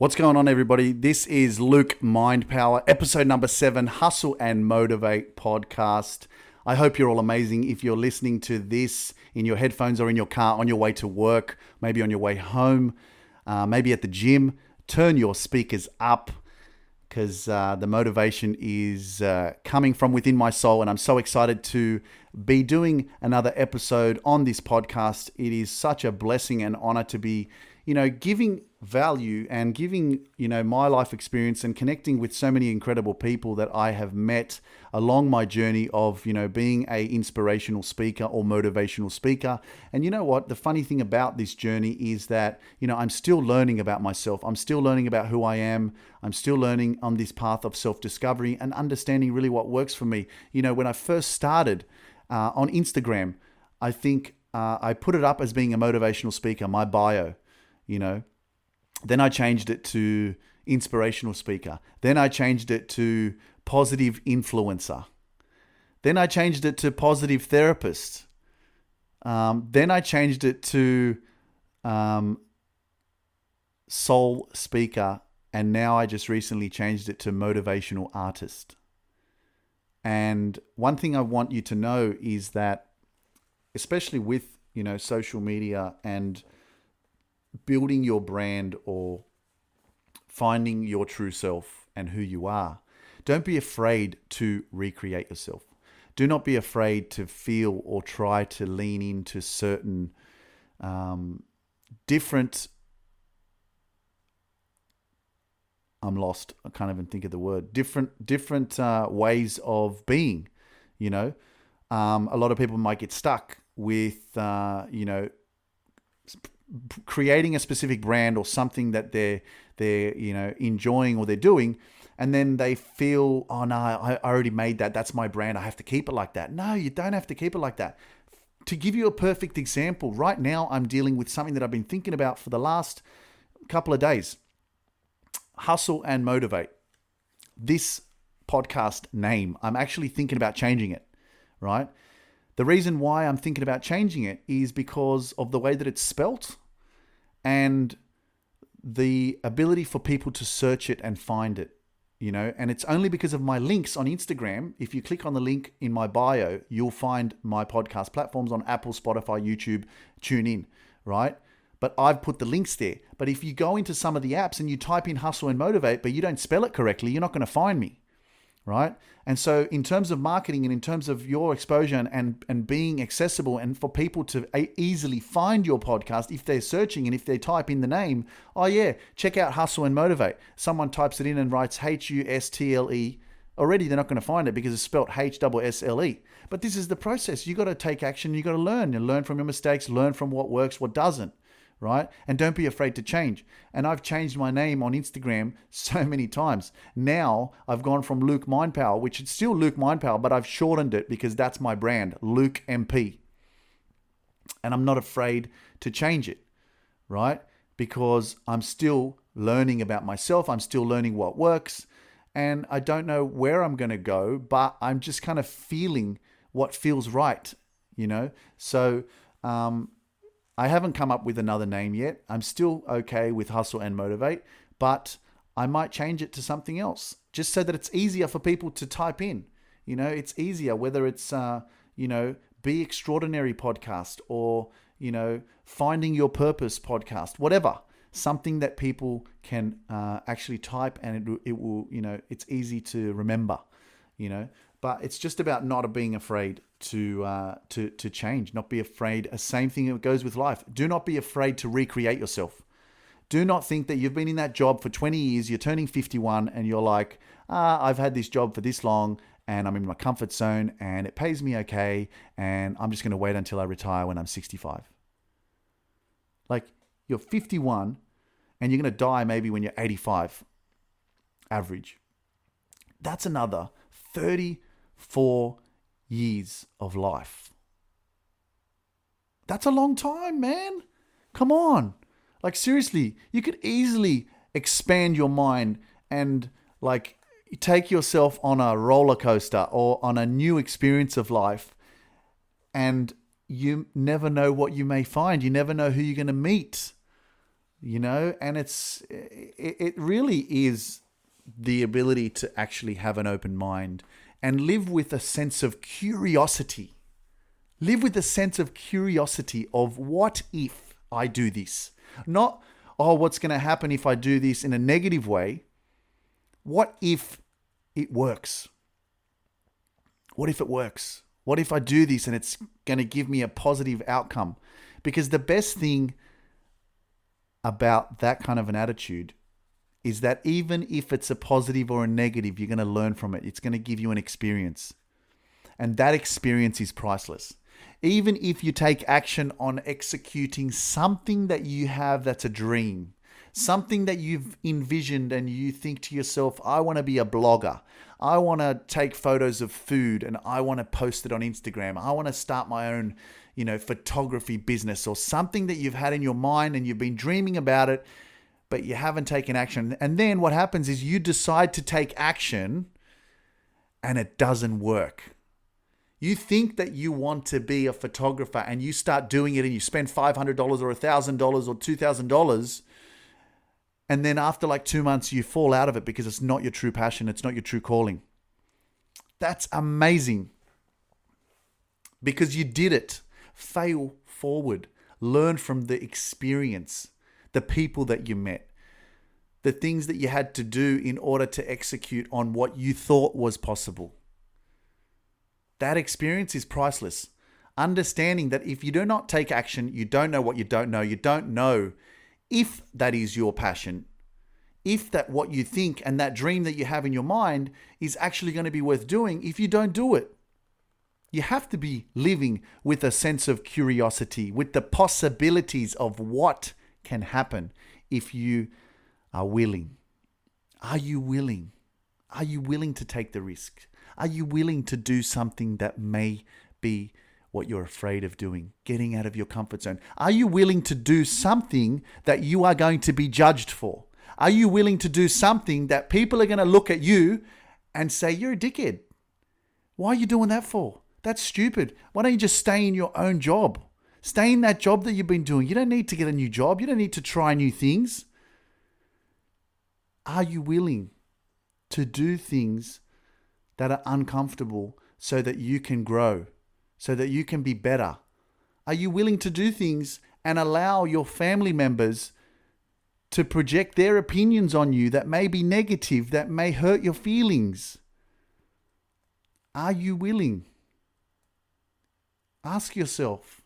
What's going on, everybody? This is Luke Mind Power, episode number 7, Hustle and Motivate podcast. I hope you're all amazing. If you're listening to this in your headphones or in your car on your way to work, maybe on your way home, maybe at the gym, turn your speakers up because the motivation is coming from within my soul, and I'm so excited to be doing another episode on this podcast. It is such a blessing and honor to be giving value and giving, my life experience and connecting with so many incredible people that I have met along my journey of, being a inspirational speaker or motivational speaker. And you know what? The funny thing about this journey is that, I'm still learning about myself. I'm still learning about who I am. I'm still learning on this path of self-discovery and understanding really what works for me. When I first started on Instagram, I think I put it up as being a motivational speaker, my bio. Then I changed it to inspirational speaker. Then I changed it to positive influencer. Then I changed it to positive therapist. Then I changed it to soul speaker. And now I just recently changed it to motivational artist. And one thing I want you to know is that, especially with, social media and building your brand or finding your true self and who you are, don't be afraid to recreate yourself. Do not be afraid to feel or try to lean into certain different, I'm lost. I can't even think of the word. Different ways of being, A lot of people might get stuck with, creating a specific brand or something that they're enjoying or they're doing, and then they feel, oh no, I already made that. That's my brand. I have to keep it like that. No, you don't have to keep it like that. To give you a perfect example, right now I'm dealing with something that I've been thinking about for the last couple of days. Hustle and Motivate. This podcast name, I'm actually thinking about changing it, right? The reason why I'm thinking about changing it is because of the way that it's spelt and the ability for people to search it and find it, and it's only because of my links on Instagram. If you click on the link in my bio, you'll find my podcast platforms on Apple, Spotify, YouTube, TuneIn, right? But I've put the links there. But if you go into some of the apps and you type in Hustle and Motivate, but you don't spell it correctly, you're not going to find me. Right? And so in terms of marketing and in terms of your exposure and being accessible and for people to easily find your podcast, if they're searching and if they type in the name, oh yeah, check out Hustle and Motivate. Someone types it in and writes HUSTLE. Already they're not going to find it because it's spelled HSSLE. But this is the process. You got to take action. You got to learn and learn from your mistakes, learn from what works, what doesn't. Right? And don't be afraid to change. And I've changed my name on Instagram so many times. Now I've gone from Luke Mind Power, which is still Luke Mind Power, but I've shortened it because that's my brand, Luke MP. And I'm not afraid to change it, right? Because I'm still learning about myself. I'm still learning what works. And I don't know where I'm going to go, but I'm just kind of feeling what feels right, So, I haven't come up with another name yet. I'm still okay with Hustle and Motivate, but I might change it to something else just so that it's easier for people to type in. It's easier, whether it's, Be Extraordinary podcast or, Finding Your Purpose podcast, whatever. Something that people can actually type and it will, it's easy to remember, But it's just about not being afraid to change, not be afraid. The same thing that goes with life. Do not be afraid to recreate yourself. Do not think that you've been in that job for 20 years, you're turning 51 and you're like, I've had this job for this long and I'm in my comfort zone and it pays me okay and I'm just going to wait until I retire when I'm 65. Like, you're 51 and you're going to die maybe when you're 85, average. That's another 34 years of life. That's a long time, man. Come on. Like, seriously, you could easily expand your mind and take yourself on a roller coaster or on a new experience of life, and you never know what you may find. You never know who you're going to meet. and it really is the ability to actually have an open mind and live with a sense of curiosity. Live with a sense of curiosity of what if I do this? Not, oh, what's going to happen if I do this in a negative way? What if it works? What if it works? What if I do this and it's going to give me a positive outcome? Because the best thing about that kind of an attitude is that even if it's a positive or a negative, you're going to learn from it. It's going to give you an experience. And that experience is priceless. Even if you take action on executing something that you have that's a dream, something that you've envisioned and you think to yourself, I want to be a blogger. I want to take photos of food and I want to post it on Instagram. I want to start my own, photography business, or something that you've had in your mind and you've been dreaming about it, but you haven't taken action. And then what happens is you decide to take action and it doesn't work. You think that you want to be a photographer and you start doing it and you spend $500 or $1,000 or $2,000. And then after like 2 months, you fall out of it because it's not your true passion. It's not your true calling. That's amazing. Because you did it. Fail forward. Learn from the experience, the people that you met, the things that you had to do in order to execute on what you thought was possible. That experience is priceless. Understanding that if you do not take action, you don't know what you don't know. You don't know if that is your passion, if that what you think and that dream that you have in your mind is actually going to be worth doing if you don't do it. You have to be living with a sense of curiosity, with the possibilities of what can happen if you are willing. Are you willing? Are you willing to take the risk? Are you willing to do something that may be what you're afraid of doing, getting out of your comfort zone? Are you willing to do something that you are going to be judged for? Are you willing to do something that people are going to look at you and say, you're a dickhead? Why are you doing that for? That's stupid. Why don't you just stay in your own job? Stay in that job that you've been doing. You don't need to get a new job. You don't need to try new things. Are you willing to do things that are uncomfortable so that you can grow, so that you can be better? Are you willing to do things and allow your family members to project their opinions on you that may be negative, that may hurt your feelings? Are you willing? Ask yourself,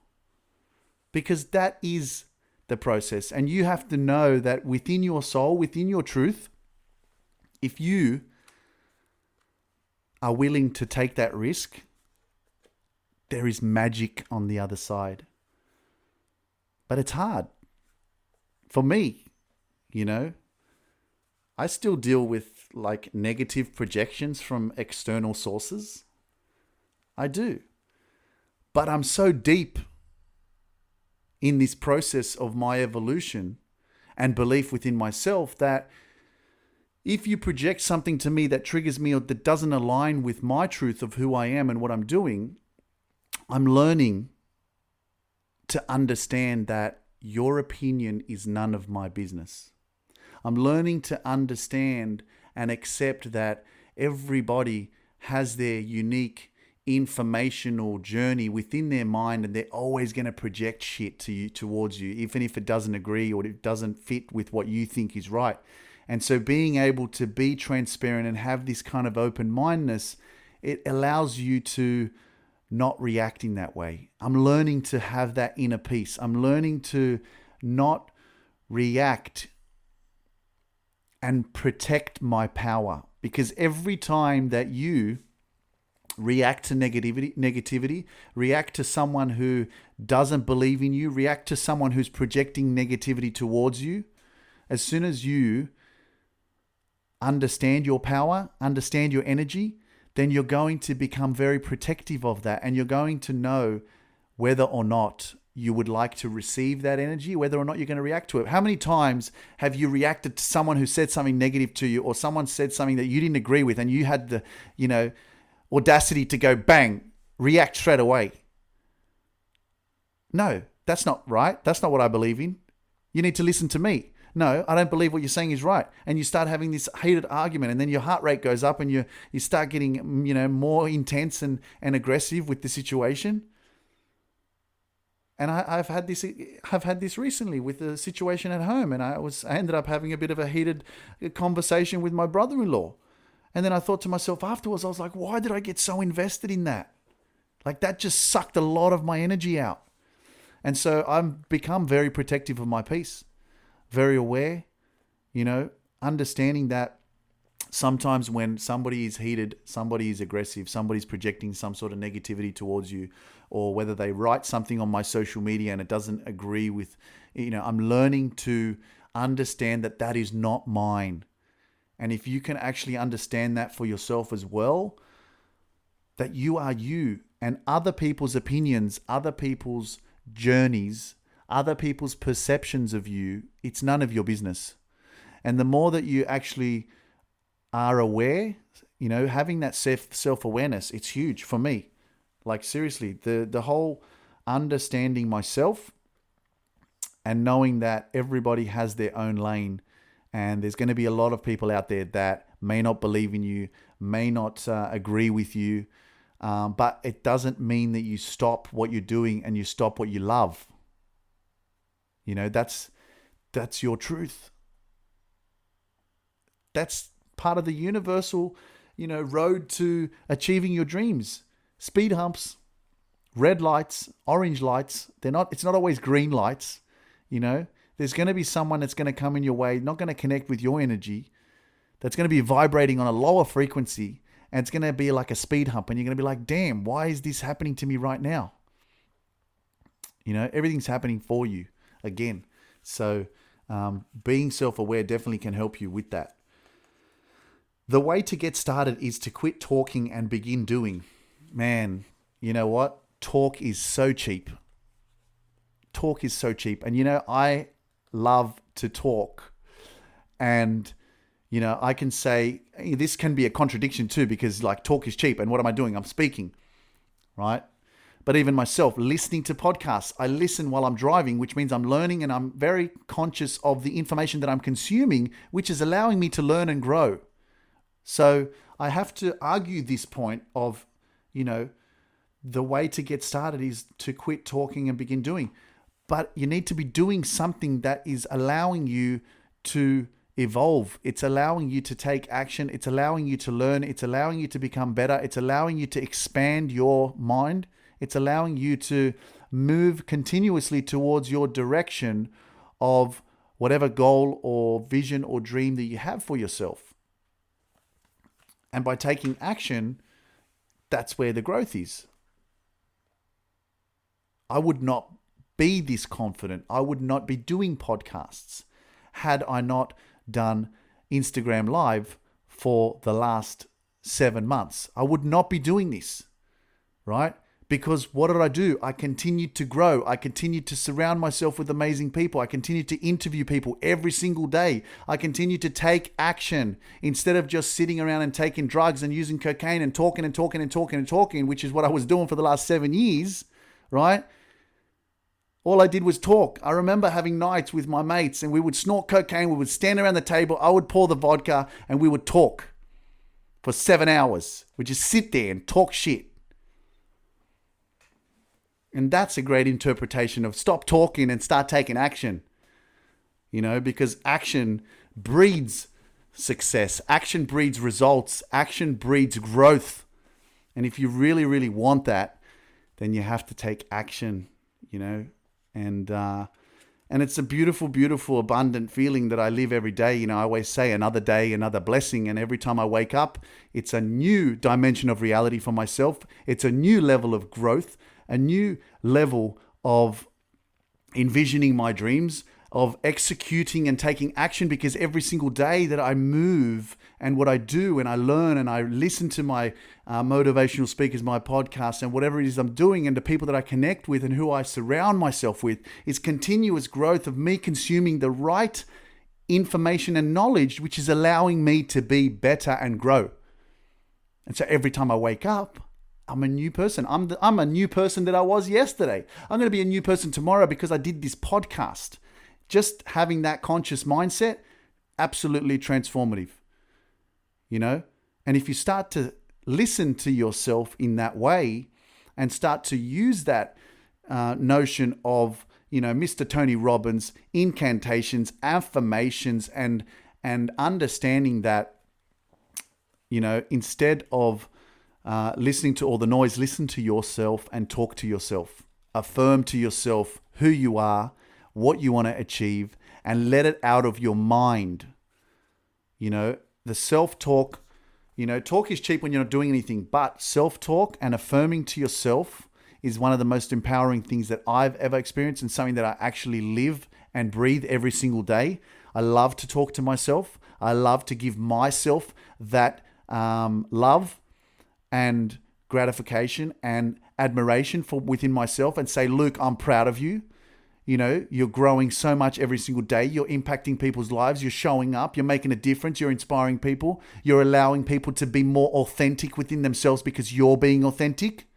because that is the process. And you have to know that within your soul, within your truth, if you are willing to take that risk, there is magic on the other side. But it's hard. For me, I still deal with like negative projections from external sources. I do. But I'm so deep in this process of my evolution and belief within myself that if you project something to me that triggers me or that doesn't align with my truth of who I am and what I'm doing, I'm learning to understand that your opinion is none of my business. I'm learning to understand and accept that everybody has their unique informational journey within their mind, and they're always going to project shit to you, towards you, even if it doesn't agree or it doesn't fit with what you think is right. And so being able to be transparent and have this kind of open-mindedness, it allows you to not react in that way. I'm learning to have that inner peace. I'm learning to not react and protect my power, because every time that you react to negativity, react to someone who doesn't believe in you, react to someone who's projecting negativity towards you, as soon as you understand your power, understand your energy, then you're going to become very protective of that, and you're going to know whether or not you would like to receive that energy, whether or not you're going to react to it. How many times have you reacted to someone who said something negative to you, or someone said something that you didn't agree with, and you had the, audacity to go bang, react straight away? No, that's not right. That's not what I believe in. You need to listen to me. No, I don't believe what you're saying is right. And you start having this heated argument, and then your heart rate goes up, and you start getting, more intense and aggressive with the situation. And I've had this recently with the situation at home, and I ended up having a bit of a heated conversation with my brother-in-law. And then I thought to myself afterwards, I was like, why did I get so invested in that? Like, that just sucked a lot of my energy out. And so I've become very protective of my peace, very aware, understanding that sometimes when somebody is heated, somebody is aggressive, somebody's projecting some sort of negativity towards you, or whether they write something on my social media and it doesn't agree with, I'm learning to understand that that is not mine. And if you can actually understand that for yourself as well, that you are you, and other people's opinions, other people's journeys, other people's perceptions of you, it's none of your business. And the more that you actually are aware, having that self-awareness, it's huge for me. Like, seriously, the whole understanding myself and knowing that everybody has their own lane, and there's going to be a lot of people out there that may not believe in you, may not agree with you, but it doesn't mean that you stop what you're doing and you stop what you love. That's your truth. That's part of the universal, road to achieving your dreams. Speed humps, red lights, orange lights. It's not always green lights. There's going to be someone that's going to come in your way, not going to connect with your energy, that's going to be vibrating on a lower frequency, and it's going to be like a speed hump, and you're going to be like, damn, why is this happening to me right now? Everything's happening for you again. So being self-aware definitely can help you with that. The way to get started is to quit talking and begin doing. Man, you know what? Talk is so cheap. Talk is so cheap. And, I love to talk. And, I can say, this can be a contradiction too, because like, talk is cheap. And what am I doing? I'm speaking, right? But even myself, listening to podcasts, I listen while I'm driving, which means I'm learning, and I'm very conscious of the information that I'm consuming, which is allowing me to learn and grow. So I have to argue this point of, the way to get started is to quit talking and begin doing. But you need to be doing something that is allowing you to evolve. It's allowing you to take action. It's allowing you to learn. It's allowing you to become better. It's allowing you to expand your mind. It's allowing you to move continuously towards your direction of whatever goal or vision or dream that you have for yourself. And by taking action, that's where the growth is. I would not be this confident. I would not be doing podcasts had I not done Instagram Live for the last 7 months. I would not be doing this, right? Because what did I do? I continued to grow. I continued to surround myself with amazing people. I continued to interview people every single day. I continued to take action instead of just sitting around and taking drugs and using cocaine and talking, which is what I was doing for the last 7 years, right? All I did was talk. I remember having nights with my mates, and we would snort cocaine. We would stand around the table. I would pour the vodka, and we would talk for 7 hours. We'd just sit there and talk shit. And that's a great interpretation of stop talking and start taking action. Because action breeds success. Action breeds results. Action breeds growth. And if you really, really want that, then you have to take action, And it's a beautiful, beautiful, abundant feeling that I live every day. I always say another day, another blessing. And every time I wake up, it's a new dimension of reality for myself. It's a new level of growth, a new level of envisioning my dreams, of executing and taking action, because every single day that I move and what I do and I learn and I listen to my motivational speakers, my podcasts, and whatever it is I'm doing, and the people that I connect with and who I surround myself with, is continuous growth of me consuming the right information and knowledge, which is allowing me to be better and grow. And so every time I wake up, I'm a new person. I'm a new person that I was yesterday. I'm going to be a new person tomorrow because I did this podcast. Just having that conscious mindset, absolutely transformative, you know? And if you start to listen to yourself in that way and start to use that notion of, Mr. Tony Robbins, incantations, affirmations, and understanding that, instead of listening to all the noise, listen to yourself and talk to yourself. Affirm to yourself who you are, what you want to achieve, and let it out of your mind. The self-talk, talk is cheap when you're not doing anything, but self-talk and affirming to yourself is one of the most empowering things that I've ever experienced, and something that I actually live and breathe every single day. I love to talk to myself. I love to give myself that love and gratification and admiration for within myself, and say, Luke, I'm proud of you. You're growing so much every single day. You're impacting people's lives. You're showing up. You're making a difference. You're inspiring people. You're allowing people to be more authentic within themselves because you're being authentic,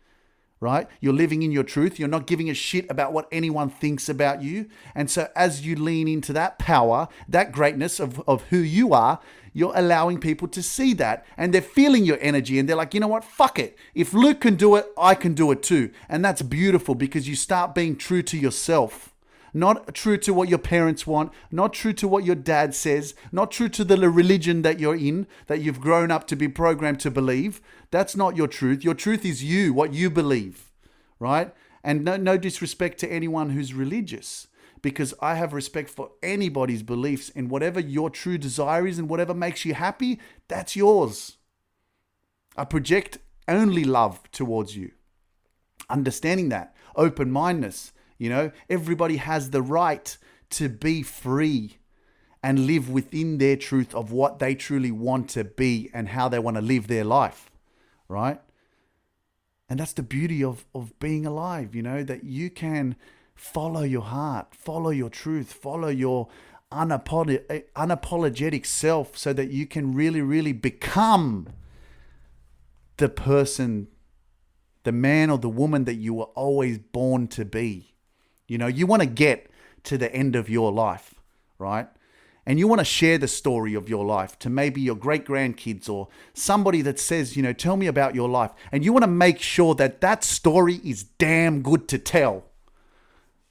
right? You're living in your truth. You're not giving a shit about what anyone thinks about you. And so as you lean into that power, that greatness of who you are, you're allowing people to see that, and they're feeling your energy, and they're like, you know what? Fuck it. If Luke can do it, I can do it too. And that's beautiful because you start being true to yourself. Not true to what your parents want, not true to what your dad says, not true to the religion that you're in, that you've grown up to be programmed to believe. That's not your truth. Your truth is you, what you believe, right? And no disrespect to anyone who's religious, because I have respect for anybody's beliefs, and whatever your true desire is and whatever makes you happy, that's yours. I project only love towards you. Understanding that, open-mindedness. Everybody has the right to be free and live within their truth of what they truly want to be and how they want to live their life, right? And that's the beauty of being alive, that you can follow your heart, follow your truth, follow your unapologetic self, so that you can really, really become the person, the man or the woman that you were always born to be. You want to get to the end of your life, right? And you want to share the story of your life to maybe your great-grandkids or somebody that says, tell me about your life. And you want to make sure that that story is damn good to tell.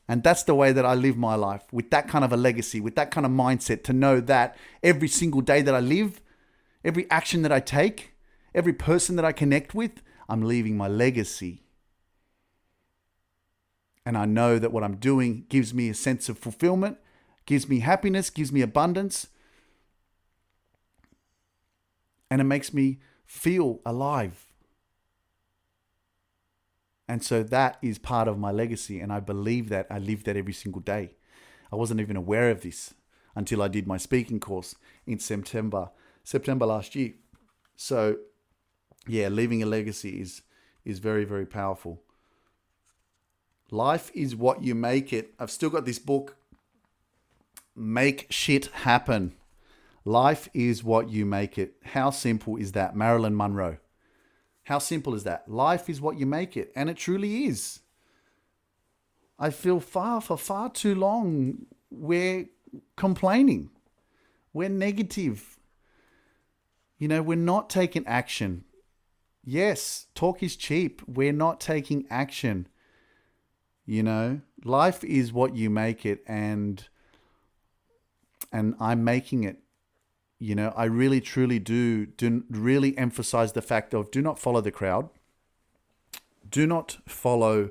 And that's the way that I live my life, with that kind of a legacy, with that kind of mindset, to know that every single day that I live, every action that I take, every person that I connect with, I'm leaving my legacy. And I know that what I'm doing gives me a sense of fulfillment, gives me happiness, gives me abundance. And it makes me feel alive. And so that is part of my legacy. And I believe that. I live that every single day. I wasn't even aware of this until I did my speaking course in September last year. So yeah, leaving a legacy is very, very powerful. Life is what you make it. I've still got this book, Make Shit Happen. Life is what you make it. How simple is that? Marilyn Monroe. How simple is that? Life is what you make it. And it truly is. I feel for far too long we're complaining. We're negative. We're not taking action. Yes, talk is cheap. We're not taking action. Life is what you make it, and I'm making it. I really, truly do really emphasize the fact of, do not follow the crowd. Do not follow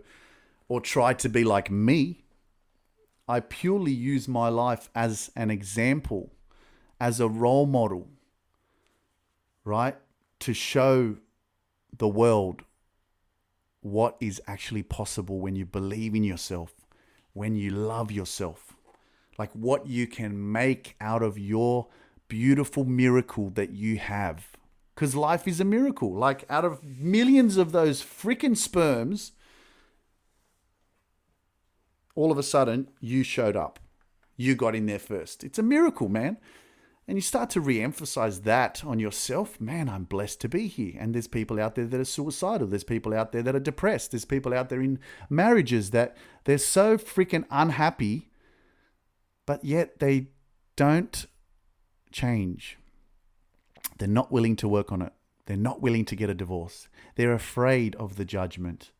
or try to be like me. I purely use my life as an example, as a role model, right? To show the world what is actually possible when you believe in yourself, when you love yourself, like what you can make out of your beautiful miracle that you have. Because life is a miracle. Like, out of millions of those freaking sperms, all of a sudden you showed up. You got in there first. It's a miracle, man. And you start to re-emphasize that on yourself. Man, I'm blessed to be here. And there's people out there that are suicidal. There's people out there that are depressed. There's people out there in marriages that they're so freaking unhappy But yet they don't change. They're not willing to work on it. They're not willing to get a divorce. They're afraid of the judgment.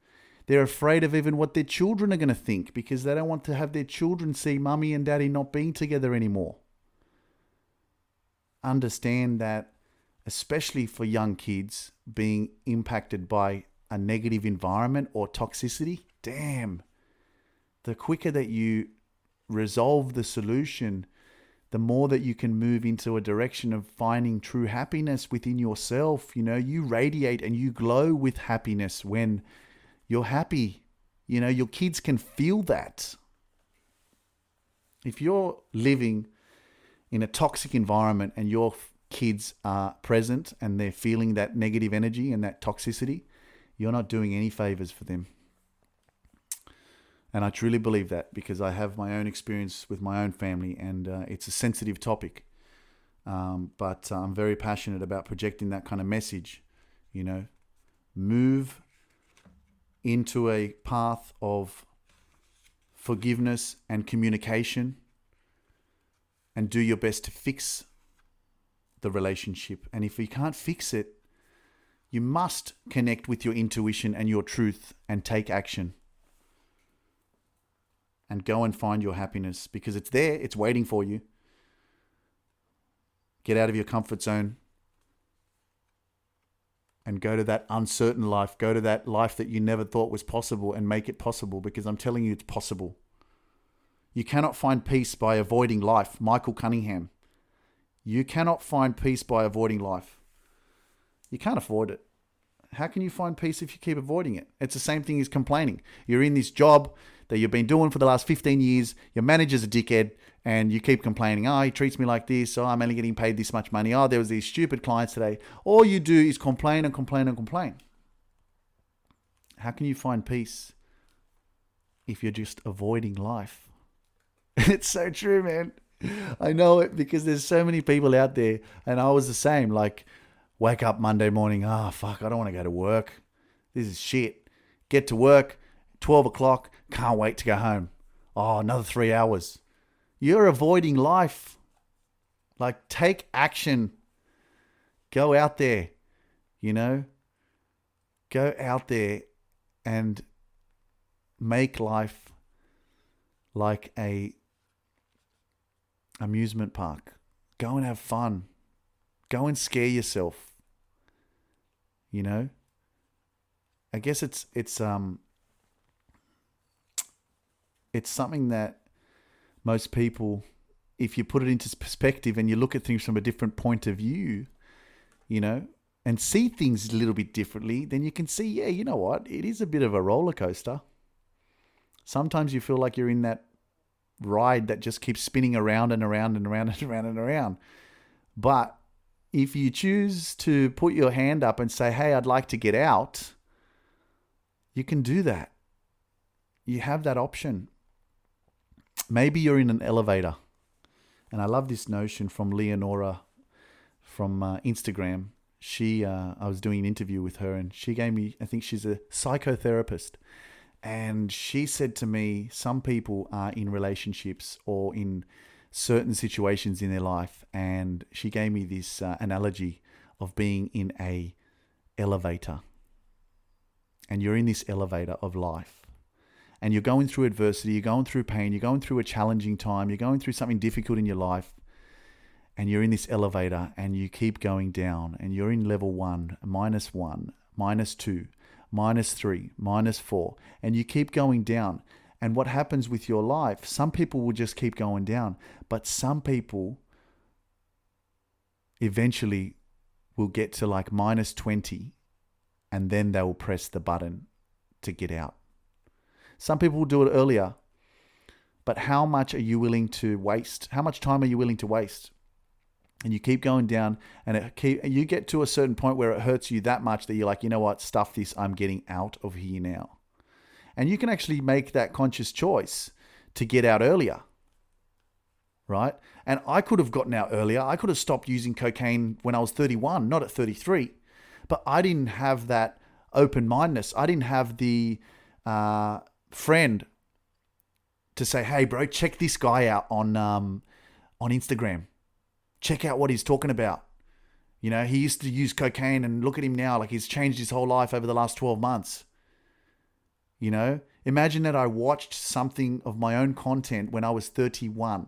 They're afraid of even what their children are going to think because they don't want to have their children see mummy and daddy not being together anymore. Understand that, especially for young kids being impacted by a negative environment or toxicity, damn, the quicker that you resolve the solution, the more that you can move into a direction of finding true happiness within yourself. You know, you radiate and you glow with happiness when you're happy. You know, your kids can feel that. If you're living in a toxic environment and your kids are present and they're feeling that negative energy and that toxicity, you're not doing any favors for them. And I truly believe that because I have my own experience with my own family, and it's a sensitive topic. But I'm very passionate about projecting that kind of message. You know, move into a path of forgiveness and communication and do your best to fix the relationship. And if you can't fix it, you must connect with your intuition and your truth and take action. And go and find your happiness because it's there, it's waiting for you. Get out of your comfort zone and go to that uncertain life. Go to that life that you never thought was possible and make it possible, because I'm telling you it's possible. You cannot find peace by avoiding life. Michael Cunningham. You cannot find peace by avoiding life. You can't avoid it. How can you find peace if you keep avoiding it? It's the same thing as complaining. You're in this job that you've been doing for the last 15 years. Your manager's a dickhead and you keep complaining. Oh, he treats me like this. Oh, I'm only getting paid this much money. Oh, there was these stupid clients today. All you do is complain and complain and complain. How can you find peace if you're just avoiding life? It's so true, man. I know it because there's so many people out there, and I was the same. Like, wake up Monday morning. Oh, fuck, I don't want to go to work. This is shit. Get to work, 12 o'clock. Can't wait to go home. Oh, another 3 hours. You're avoiding life. Like, take action. Go out there, you know. Go out there and make life like a amusement park. Go and have fun. Go and scare yourself. You know? I guess it's something that most people, if you put it into perspective and you look at things from a different point of view, you know, and see things a little bit differently, then you can see, yeah, you know what? It is a bit of a roller coaster. Sometimes you feel like you're in that ride that just keeps spinning around and around and around and around and around. But if you choose to put your hand up and say, hey, I'd like to get out, you can do that. You have that option. Maybe you're in an elevator. And I love this notion from Leonora from Instagram. I was doing an interview with her and she gave me, I think she's a psychotherapist. And she said to me, some people are in relationships or in certain situations in their life. And she gave me this analogy of being in a elevator. And you're in this elevator of life. And you're going through adversity, you're going through pain, you're going through a challenging time, you're going through something difficult in your life. And you're in this elevator and you keep going down. And you're in level 1, -1, -2, -3, -4, and you keep going down. And what happens with your life, some people will just keep going down, but some people eventually will get to like -20 and then they will press the button to get out. Some people will do it earlier, but how much are you willing to waste? How much time are you willing to waste? And you keep going down and you get to a certain point where it hurts you that much that you're like, you know what, stuff this, I'm getting out of here now. And you can actually make that conscious choice to get out earlier, right? And I could have gotten out earlier. I could have stopped using cocaine when I was 31, not at 33. But I didn't have that open-mindedness. I didn't have the friend to say, hey, bro, check this guy out on Instagram. Check out what he's talking about. You know, he used to use cocaine and look at him now, like he's changed his whole life over the last 12 months. You know, imagine that I watched something of my own content when I was 31.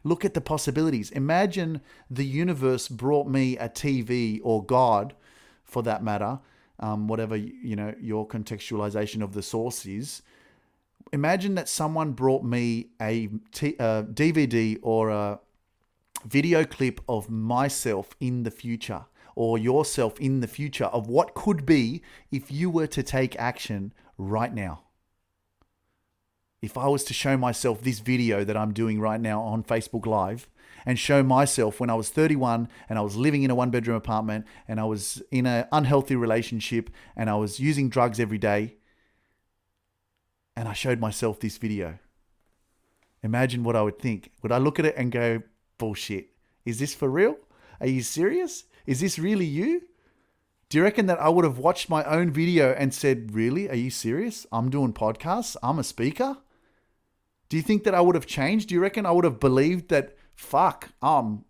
Look at the possibilities. Imagine the universe brought me a TV, or God, for that matter, whatever, you know, your contextualization of the source is. Imagine that someone brought me a DVD or a video clip of myself in the future, or yourself in the future, of what could be if you were to take action right now. If I was to show myself this video that I'm doing right now on Facebook Live, and show myself when I was 31 and I was living in a 1-bedroom apartment and I was in an unhealthy relationship and I was using drugs every day, and I showed myself this video, imagine what I would think. Would I look at it and go, bullshit, is this for real? Are you serious? Is this really you? Do you reckon that I would have watched my own video and said, really? Are you serious? I'm doing podcasts. I'm a speaker. Do you think that I would have changed? Do you reckon I would have believed that, fuck, I'm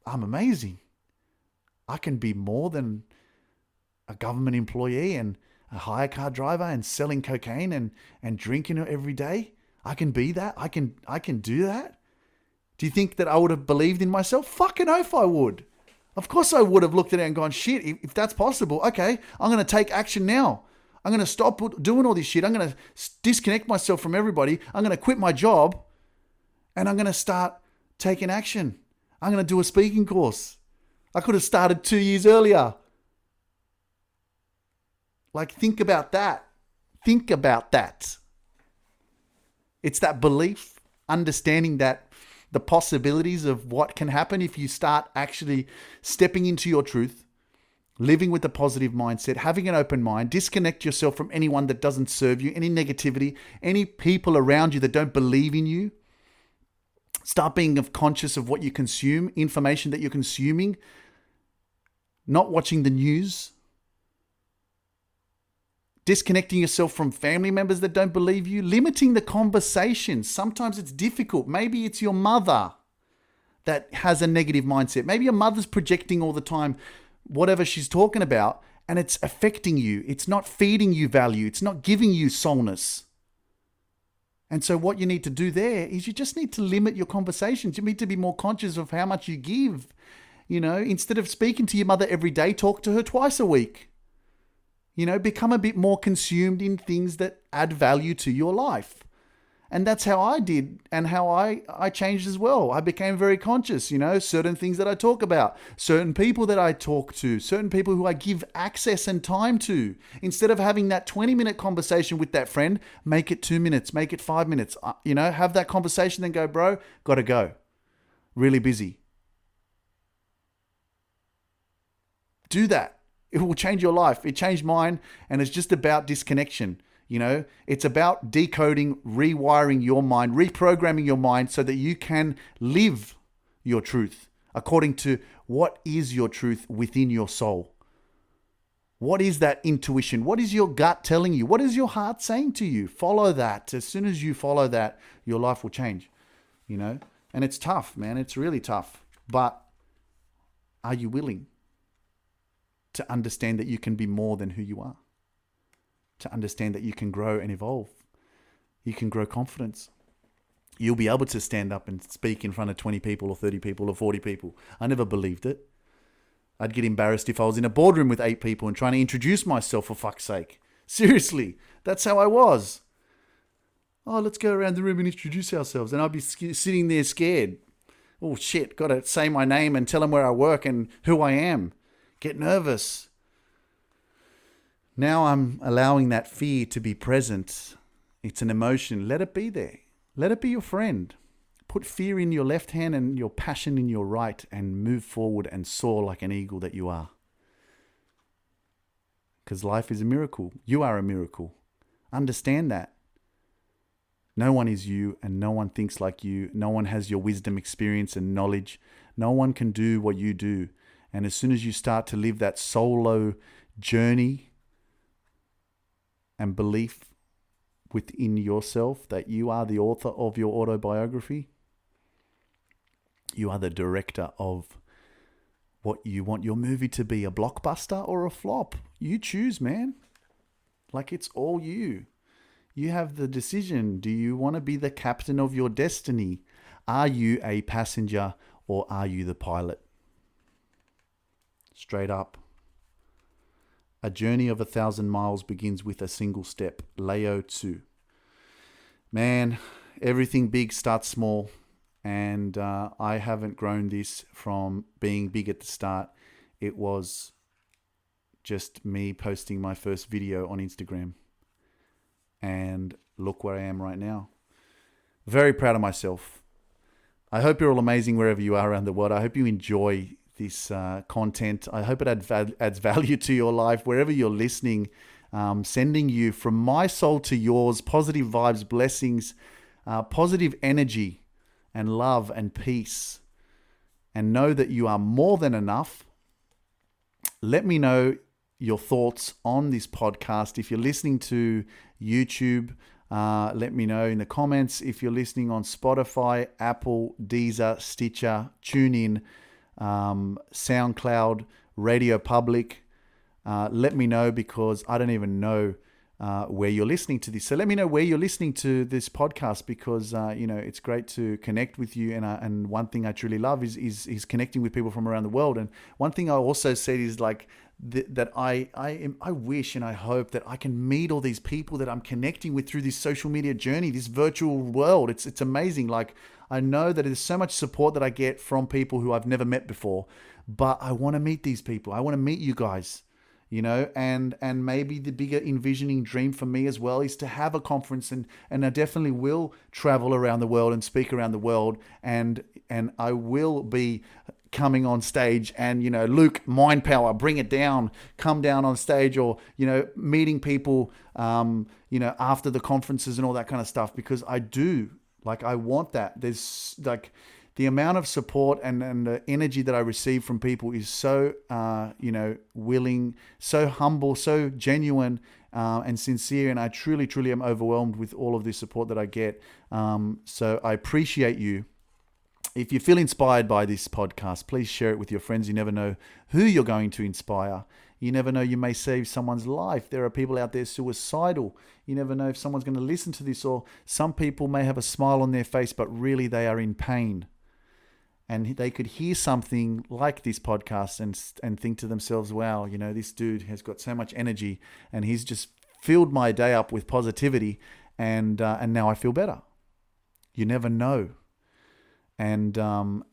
amazing. I can be more than a government employee and a hire car driver and selling cocaine and drinking it every day? I can be that. I can do that. Do you think that I would have believed in myself? Fucking oath I would. Of course I would have looked at it and gone, shit, if that's possible, okay, I'm going to take action now. I'm going to stop doing all this shit. I'm going to disconnect myself from everybody. I'm going to quit my job and I'm going to start taking action. I'm going to do a speaking course. I could have started 2 years earlier. Like, think about that. Think about that. It's that belief, understanding that the possibilities of what can happen if you start actually stepping into your truth, living with a positive mindset, having an open mind, disconnect yourself from anyone that doesn't serve you, any negativity, any people around you that don't believe in you. Start being conscious of what you consume, information that you're consuming, not watching the news, disconnecting yourself from family members that don't believe you, limiting the conversation. Sometimes it's difficult. Maybe it's your mother that has a negative mindset. Maybe your mother's projecting all the time whatever she's talking about, and it's affecting you. It's not feeding you value. It's not giving you soulness. And so what you need to do there is you just need to limit your conversations. You need to be more conscious of how much you give. You know, instead of speaking to your mother every day, talk to her twice a week. You know, become a bit more consumed in things that add value to your life. And that's how I did, and how I changed as well. I became very conscious, you know, certain things that I talk about, certain people that I talk to, certain people who I give access and time to. Instead of having that 20-minute conversation with that friend, make it 2 minutes, make it 5 minutes. You know, have that conversation, then go, bro, gotta go. Really busy. Do that. It will change your life. It changed mine, and it's just about disconnection. You know, it's about decoding, rewiring your mind, reprogramming your mind so that you can live your truth according to what is your truth within your soul. What is that intuition? What is your gut telling you? What is your heart saying to you? Follow that. As soon as you follow that, your life will change, you know, and it's tough, man. It's really tough. But are you willing to understand that you can be more than who you are? To understand that you can grow and evolve. You can grow confidence. You'll be able to stand up and speak in front of 20 people or 30 people or 40 people. I never believed it. I'd get embarrassed if I was in a boardroom with 8 people and trying to introduce myself, for fuck's sake. Seriously, that's how I was. Oh, let's go around the room and introduce ourselves. And I'd be sitting there scared. Oh shit, got to say my name and tell them where I work and who I am. Get nervous. Now I'm allowing that fear to be present. It's an emotion. Let it be there. Let it be your friend. Put fear in your left hand and your passion in your right, and move forward and soar like an eagle that you are. Because life is a miracle. You are a miracle. Understand that. No one is you, and no one thinks like you. No one has your wisdom, experience, and knowledge. No one can do what you do. And as soon as you start to live that solo journey and belief within yourself that you are the author of your autobiography. You are the director of what you want your movie to be, a blockbuster or a flop. You choose, man. Like, it's all you. You have the decision. Do you want to be the captain of your destiny? Are you a passenger or are you the pilot? Straight up. A journey of 1,000 miles begins with a single step. Lao Tzu. Man, everything big starts small. And I haven't grown this from being big at the start. It was just me posting my first video on Instagram. And look where I am right now. Very proud of myself. I hope you're all amazing wherever you are around the world. I hope you enjoy this content. I hope it adds value to your life wherever you're listening. Sending you from my soul to yours, positive vibes, blessings, positive energy, and love and peace. And know that you are more than enough. Let me know your thoughts on this podcast. If you're listening to YouTube, let me know in the comments. If you're listening on Spotify, Apple, Deezer, Stitcher, TuneIn, SoundCloud, Radio Public, let me know, because I don't even know where you're listening to this. So let me know where you're listening to this podcast, because it's great to connect with you. And one thing I truly love is connecting with people from around the world. And one thing I also said is like that I wish and I hope that I can meet all these people that I'm connecting with through this social media journey, this virtual world. It's amazing. Like, I know that there's so much support that I get from people who I've never met before, but I want to meet these people. I want to meet you guys. And maybe the bigger envisioning dream for me as well is to have a conference, and I definitely will travel around the world and speak around the world, and I will be coming on stage and, Luke, mind power, bring it down, come down on stage, or, meeting people, after the conferences and all that kind of stuff, because I want that. There's like, the amount of support and the energy that I receive from people is so, willing, so humble, so genuine, and sincere. And I truly, truly am overwhelmed with all of this support that I get. So I appreciate you. If you feel inspired by this podcast, please share it with your friends. You never know who you're going to inspire. You never know, you may save someone's life. There are people out there suicidal. You never know if someone's going to listen to this, or some people may have a smile on their face, but really they are in pain. And they could hear something like this podcast and think to themselves, wow, this dude has got so much energy and he's just filled my day up with positivity, and now I feel better. You never know. And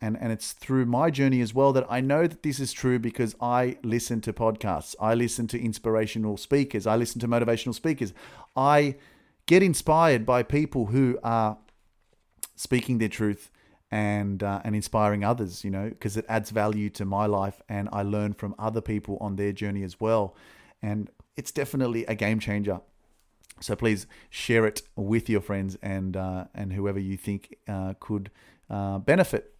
it's through my journey as well that I know that this is true, because I listen to podcasts. I listen to inspirational speakers. I listen to motivational speakers. I get inspired by people who are speaking their truth and inspiring others, because it adds value to my life, and I learn from other people on their journey as well. And it's definitely a game changer. So please share it with your friends and whoever you think could benefit.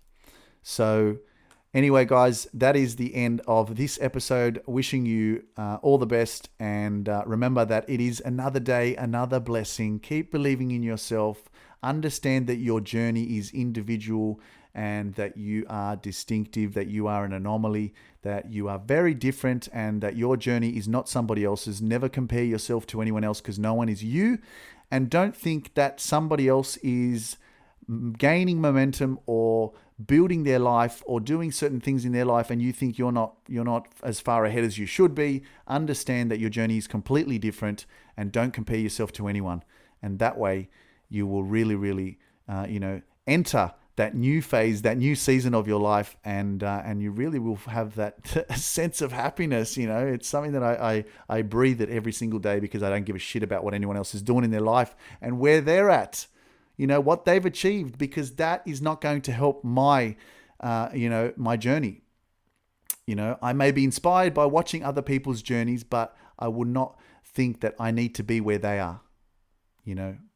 So anyway, guys, that is the end of this episode. Wishing you all the best, and remember that it is another day, another blessing. Keep believing in yourself. Understand that your journey is individual, and that you are distinctive, that you are an anomaly, that you are very different, and that your journey is not somebody else's. Never compare yourself to anyone else, because no one is you. And don't think that somebody else is gaining momentum or building their life or doing certain things in their life, and you think you're not as far ahead as you should be. Understand that your journey is completely different, and don't compare yourself to anyone. And that way you will really, really, enter that new phase, that new season of your life, and you really will have that sense of happiness. It's something that I breathe it every single day, because I don't give a shit about what anyone else is doing in their life and where they're at, what they've achieved, because that is not going to help my journey. I may be inspired by watching other people's journeys, but I would not think that I need to be where they are.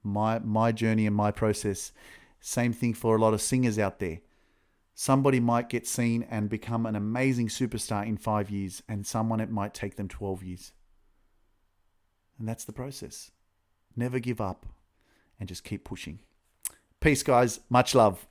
My journey and my process. Same thing for a lot of singers out there. Somebody might get seen and become an amazing superstar in 5 years, and someone, it might take them 12 years. And that's the process. never give up, and just keep pushing. Peace, guys. Much love.